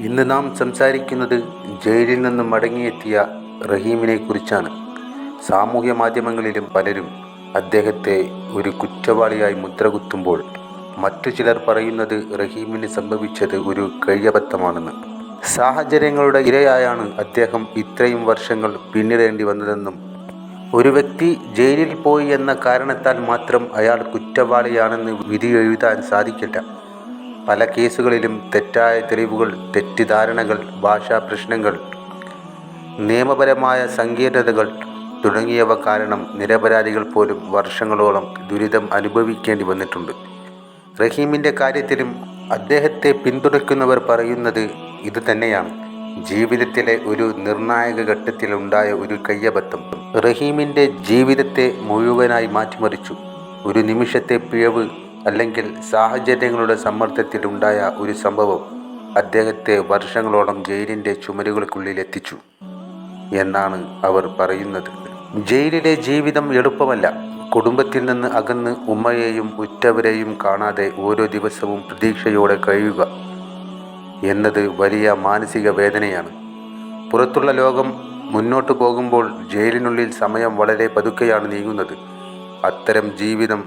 ഇന്ന് നാം സംസാരിക്കുന്നത് ജയിലിൽ നിന്നും മടങ്ങിയെത്തിയ റഹീമിനെ കുറിച്ചാണ്. സാമൂഹ്യ മാധ്യമങ്ങളിലും പലരും അദ്ദേഹത്തെ ഒരു കുറ്റവാളിയായി മുദ്രകുത്തുമ്പോൾ മറ്റു ചിലർ പറയുന്നത് റഹീമിന് സംഭവിച്ചത് ഒരു കയ്യബദ്ധമാണെന്ന്. സാഹചര്യങ്ങളുടെ ഇരയായാണ് അദ്ദേഹം ഇത്രയും വർഷങ്ങൾ പിന്നിടേണ്ടി വന്നതെന്നും ഒരു വ്യക്തി ജയിലിൽ പോയി എന്ന കാരണത്താൽ മാത്രം അയാൾ കുറ്റവാളിയാണെന്ന് വിധി എഴുതാൻ സാധിക്കില്ല. പല കേസുകളിലും തെറ്റായ തെളിവുകൾ, തെറ്റിദ്ധാരണകൾ, ഭാഷാ പ്രശ്നങ്ങൾ, നിയമപരമായ സങ്കീർണതകൾ തുടങ്ങിയവ കാരണം നിരപരാധികൾ പോലും വർഷങ്ങളോളം ദുരിതം അനുഭവിക്കേണ്ടി വന്നിട്ടുണ്ട്. റഹീമിൻ്റെ കാര്യത്തിലും അദ്ദേഹത്തെ പിന്തുണയ്ക്കുന്നവർ പറയുന്നത് ഇതുതന്നെയാണ്. ജീവിതത്തിലെ ഒരു നിർണായക ഘട്ടത്തിലുണ്ടായ ഒരു കയ്യബദ്ധം റഹീമിൻ്റെ ജീവിതത്തെ മുഴുവനായി മാറ്റിമറിച്ചു. ഒരു നിമിഷത്തെ പിഴവ് അല്ലെങ്കിൽ സാഹചര്യങ്ങളുടെ സമ്മർദ്ദത്തിലുണ്ടായ ഒരു സംഭവം അദ്ദേഹത്തെ വർഷങ്ങളോളം ജയിലിൻ്റെ ചുമരുകൾക്കുള്ളിൽ എത്തിച്ചു എന്നാണ് അവർ പറയുന്നത്. ജയിലിലെ ജീവിതം എളുപ്പമല്ല. കുടുംബത്തിൽ നിന്ന് അകന്ന് ഉമ്മയെയും ഉറ്റവരെയും കാണാതെ ഓരോ ദിവസവും പ്രതീക്ഷയോടെ കഴിയുക എന്നത് വലിയ മാനസിക വേദനയാണ്. പുറത്തുള്ള ലോകം മുന്നോട്ട് പോകുമ്പോൾ ജയിലിനുള്ളിൽ സമയം വളരെ പതുക്കെയാണ് നീങ്ങുന്നത്. അത്തരം ജീവിതം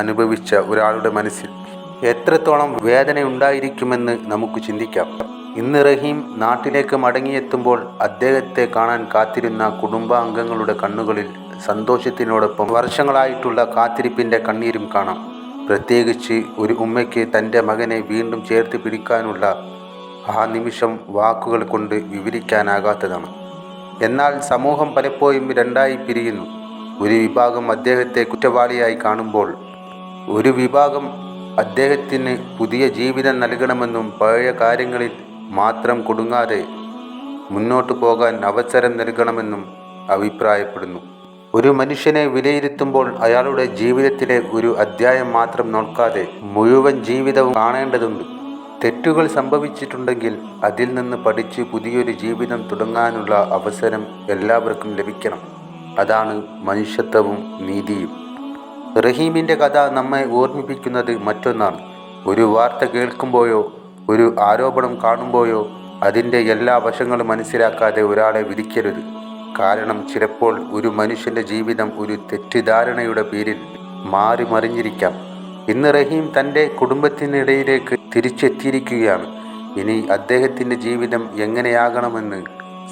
അനുഭവിച്ച ഒരാളുടെ മനസ്സിൽ എത്രത്തോളം വേദനയുണ്ടായിരിക്കുമെന്ന് നമുക്ക് ചിന്തിക്കാം. ഇന്ന് റഹീം നാട്ടിലേക്ക് മടങ്ങിയെത്തുമ്പോൾ അദ്ദേഹത്തെ കാണാൻ കാത്തിരുന്ന കുടുംബാംഗങ്ങളുടെ കണ്ണുകളിൽ സന്തോഷത്തിനോടൊപ്പം വർഷങ്ങളായിട്ടുള്ള കാത്തിരിപ്പിൻ്റെ കണ്ണീരും കാണാം. പ്രത്യേകിച്ച് ഒരു ഉമ്മയ്ക്ക് തൻ്റെ മകനെ വീണ്ടും ചേർത്ത് പിടിക്കാനുള്ള ആ നിമിഷം വാക്കുകൾ കൊണ്ട് വിവരിക്കാനാകാത്തതാണ്. എന്നാൽ സമൂഹം പലപ്പോഴും രണ്ടായി പിരിയുന്നു. ഒരു വിഭാഗം അദ്ദേഹത്തെ കുറ്റവാളിയായി കാണുമ്പോൾ ഒരു വിഭാഗം അദ്ദേഹത്തിന് പുതിയ ജീവിതം നൽകണമെന്നും പഴയ കാര്യങ്ങളിൽ മാത്രം കുടുങ്ങാതെ മുന്നോട്ടു പോകാൻ അവസരം നൽകണമെന്നും അഭിപ്രായപ്പെടുന്നു. ഒരു മനുഷ്യനെ വിലയിരുത്തുമ്പോൾ അയാളുടെ ജീവിതത്തിലെ ഒരു അധ്യായം മാത്രം നോക്കാതെ മുഴുവൻ ജീവിതവും കാണേണ്ടതുണ്ട്. തെറ്റുകൾ സംഭവിച്ചിട്ടുണ്ടെങ്കിൽ അതിൽ നിന്ന് പഠിച്ച് പുതിയൊരു ജീവിതം തുടങ്ങാനുള്ള അവസരം എല്ലാവർക്കും ലഭിക്കണം. അതാണ് മനുഷ്യത്വവും നീതിയും. റഹീമിൻ്റെ കഥ നമ്മെ ഓർമ്മിപ്പിക്കുന്നത് മറ്റൊന്നാണ്. ഒരു വാർത്ത കേൾക്കുമ്പോഴോ ഒരു ആരോപണം കാണുമ്പോഴോ അതിൻ്റെ എല്ലാ വശങ്ങളും മനസ്സിലാക്കാതെ ഒരാളെ വിധിക്കരുത്. കാരണം ചിലപ്പോൾ ഒരു മനുഷ്യൻ്റെ ജീവിതം ഒരു തെറ്റിദ്ധാരണയുടെ പേരിൽ മാറിമറിഞ്ഞിരിക്കാം. ഇന്ന് റഹീം തൻ്റെ കുടുംബത്തിനിടയിലേക്ക് തിരിച്ചെത്തിയിരിക്കുകയാണ്. ഇനി അദ്ദേഹത്തിൻ്റെ ജീവിതം എങ്ങനെയാകണമെന്ന്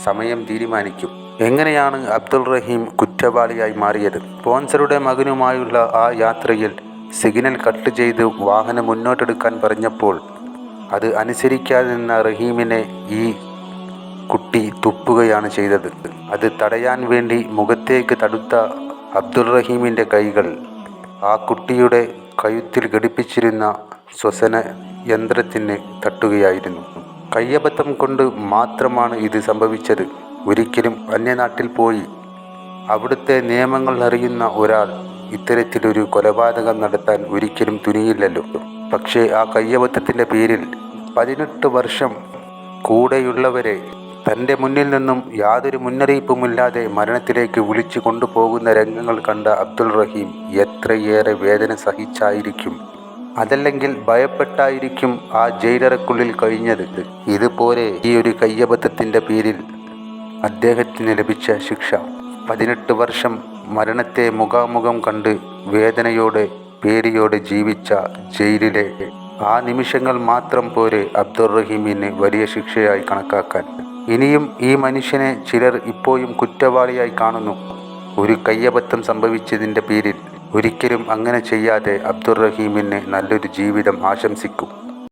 സമയം തീരുമാനിക്കും. എങ്ങനെയാണ് അബ്ദുൾ റഹീം കുറ്റവാളിയായി മാറിയത്? സ്പോൺസറുടെ മകനുമായുള്ള ആ യാത്രയിൽ സിഗ്നൽ കട്ട് ചെയ്ത് വാഹനം മുന്നോട്ടെടുക്കാൻ പറഞ്ഞപ്പോൾ അത് അനുസരിക്കാതെ നിന്ന റഹീമിനെ ഈ കുട്ടി തുപ്പുകയാണ് ചെയ്തത്. അത് തടയാൻ വേണ്ടി മുഖത്തേക്ക് തടുത്ത അബ്ദുൾ റഹീമിൻ്റെ കൈകൾ ആ കുട്ടിയുടെ കഴുത്തിൽ ഘടിപ്പിച്ചിരുന്ന ശ്വസന യന്ത്രത്തിന് തട്ടുകയായിരുന്നു. കയ്യബദ്ധം കൊണ്ട് മാത്രമാണ് ഇത് സംഭവിച്ചത്. ഒരിക്കലും അന്യനാട്ടിൽ പോയി അവിടുത്തെ നിയമങ്ങൾ അറിയുന്ന ഒരാൾ ഇത്തരത്തിലൊരു കൊലപാതകം നടത്താൻ ഒരിക്കലും തുനിയില്ലല്ലോ. പക്ഷേ ആ കയ്യബദ്ധത്തിൻ്റെ പേരിൽ 18 വർഷം കൂടെയുള്ളവരെ തൻ്റെ മുന്നിൽ നിന്നും യാതൊരു മുന്നറിയിപ്പുമില്ലാതെ മരണത്തിലേക്ക് വിളിച്ചു കൊണ്ടുപോകുന്ന രംഗങ്ങൾ കണ്ട അബ്ദുൾ റഹീം എത്രയേറെ വേദന സഹിച്ചായിരിക്കും, അതല്ലെങ്കിൽ ഭയപ്പെട്ടായിരിക്കും ആ ജയിലറക്കുള്ളിൽ കഴിഞ്ഞത്. ഇതുപോലെ ഈ ഒരു കയ്യബദ്ധത്തിൻ്റെ പേരിൽ അദ്ദേഹത്തിന് ലഭിച്ച ശിക്ഷ 18 വർഷം മരണത്തെ മുഖാമുഖം കണ്ട് വേദനയോടെ പേടിയോടെ ജീവിച്ച ജയിലിലെ ആ നിമിഷങ്ങൾ മാത്രം പോരെ അബ്ദുൾ റഹീമിന് വലിയ ശിക്ഷയായി കണക്കാക്കാൻ. ഇനിയും ഈ മനുഷ്യനെ ചിലർ ഇപ്പോഴും കുറ്റവാളിയായി കാണുന്നു. ഒരു കയ്യബദ്ധം സംഭവിച്ചതിൻ്റെ പേരിൽ ഒരിക്കലും അങ്ങനെ ചെയ്യാതെ അബ്ദുൾ റഹീമിന് നല്ലൊരു ജീവിതം ആശംസിക്കും.